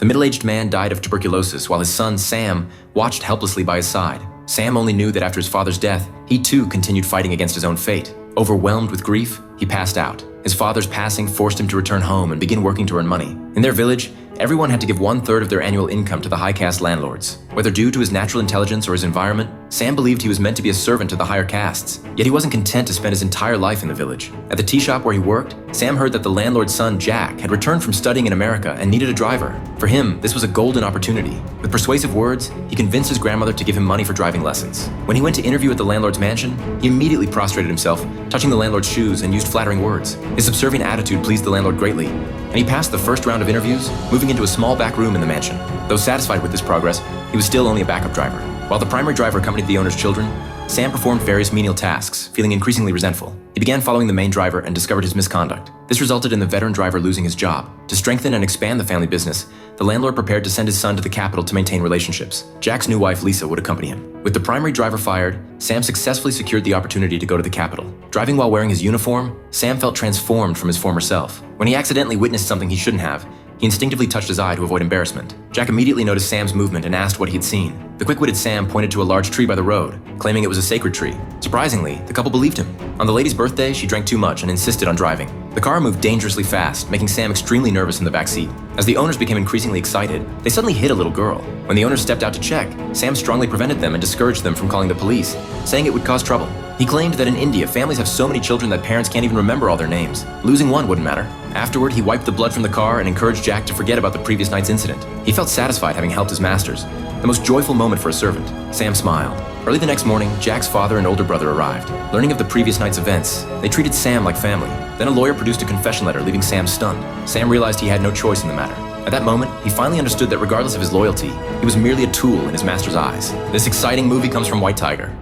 The middle-aged man died of tuberculosis while his son, Sam, watched helplessly by his side. Sam only knew that after his father's death, he too continued fighting against his own fate. Overwhelmed with grief, he passed out. His father's passing forced him to return home and begin working to earn money. In their village, everyone had to give 1/3 of their annual income to the high-caste landlords. Whether due to his natural intelligence or his environment, Sam believed he was meant to be a servant to the higher castes. Yet he wasn't content to spend his entire life in the village. At the tea shop where he worked, Sam heard that the landlord's son, Jack, had returned from studying in America and needed a driver. For him, this was a golden opportunity. With persuasive words, he convinced his grandmother to give him money for driving lessons. When he went to interview at the landlord's mansion, he immediately prostrated himself, touching the landlord's shoes and used flattering words. His subservient attitude pleased the landlord greatly, and he passed the first round of interviews, moving into a small back room in the mansion. Though satisfied with this progress, he was still only a backup driver. While the primary driver accompanied the owner's children, Sam performed various menial tasks, feeling increasingly resentful. He began following the main driver and discovered his misconduct. This resulted in the veteran driver losing his job. To strengthen and expand the family business, the landlord prepared to send his son to the capital to maintain relationships. Jack's new wife, Lisa, would accompany him. With the primary driver fired, Sam successfully secured the opportunity to go to the capital. Driving while wearing his uniform, Sam felt transformed from his former self. When he accidentally witnessed something he shouldn't have, he instinctively touched his eye to avoid embarrassment. Jack immediately noticed Sam's movement and asked what he had seen. The quick-witted Sam pointed to a large tree by the road, claiming it was a sacred tree. Surprisingly, the couple believed him. On the lady's birthday, she drank too much and insisted on driving. The car moved dangerously fast, making Sam extremely nervous in the back seat. As the owners became increasingly excited, they suddenly hit a little girl. When the owners stepped out to check, Sam strongly prevented them and discouraged them from calling the police, saying it would cause trouble. He claimed that in India, families have so many children that parents can't even remember all their names. Losing one wouldn't matter. Afterward, he wiped the blood from the car and encouraged Jack to forget about the previous night's incident. He felt satisfied having helped his masters, the most joyful moment for a servant. Sam smiled. Early the next morning, Jack's father and older brother arrived. Learning of the previous night's events, they treated Sam like family. Then a lawyer produced a confession letter, leaving Sam stunned. Sam realized he had no choice in the matter. At that moment, he finally understood that regardless of his loyalty, he was merely a tool in his master's eyes. This exciting movie comes from White Tiger.